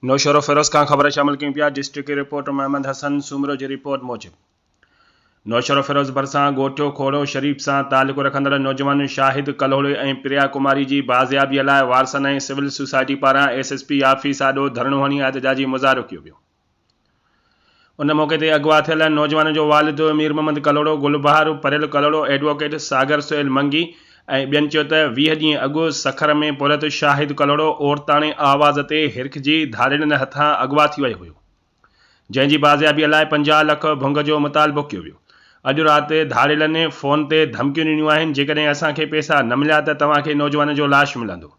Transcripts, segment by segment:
नौशर फिरोज खां ख़बर शामिल कयूं पिया। डिस्ट्रिक्ट रिपोर्टर मोहम्मद हसन सूमरो जी रिपोर्ट मूजिब नौशर फिरोज भरिसां ॻोठियो खोड़ो शरीफ़ सां तालुक़ रखंदड़ नौजवान शाहिद कलोड़े ऐं प्रिया कुमारी जी बाज़ियाबीअ लाइ वारसन ऐं सिविल सोसाइटी पारां SSP ऑफिस आॾो धरणो हणी एहतजाजी मुज़ाहिरो कयो वियो। उन मौक़े ते अगवा थियल नौजवान जो वालिद मीर मोहम्मद कलोड़ो, गुलबहार परेल कलोड़ो, एडवोकेट सागर सोहेल मंगी ऐं ॿियनि चयो त 20 ॾींहं अॻु सखर में पुरत शाहिद कलोड़ो औरताणे आवाज़ ते हिरखजी धाड़ेलनि हथां अगवा थी वियो हुयो, जंहिंजी बाज़ियाबीअ लाइ 50 लख भुंग जो मुतालबो कयो वियो। अॼु राति धाड़ेलनि फ़ोन ते धमकियूं ॾिनियूं आहिनि, जेकॾहिं असांखे पैसा न मिलिया त तव्हांखे नौजवान जो लाश मिलंदो।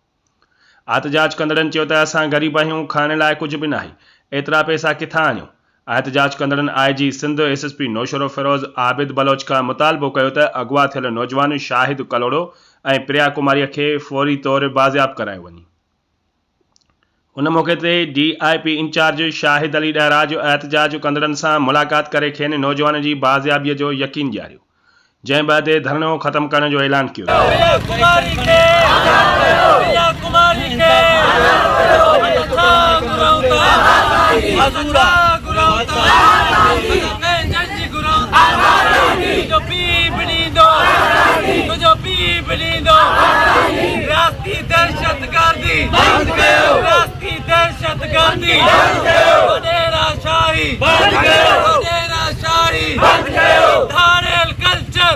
एहतजाज कंदड़नि चयो त असां ग़रीब आहियूं, खाइण लाइ कुझु बि नाहे, एतिरा पैसा किथां आणियूं। एहतजाज कंदड़नि IG सिंध SSP नौशर फिरोज आबिद बलोच खां मुतालबो कयो त अगवा थियल नौजवान शाहिद कलोड़ो ऐं प्रिया कुमारीअ खे फौरी तौर बाज़ियाब करायो वञे। उन मौक़े ते DIP इंचार्ज शाहिद अली डहराज एहतजाज कंदड़नि सां मुलाक़ात करे खेनि नौजवान जी बाज़ियाबीअ जो यकीन ॾियारियो, जंहिं बैदि धरणो ख़त्म करण जो ऐलान कयो। धाड़ेल कल्चर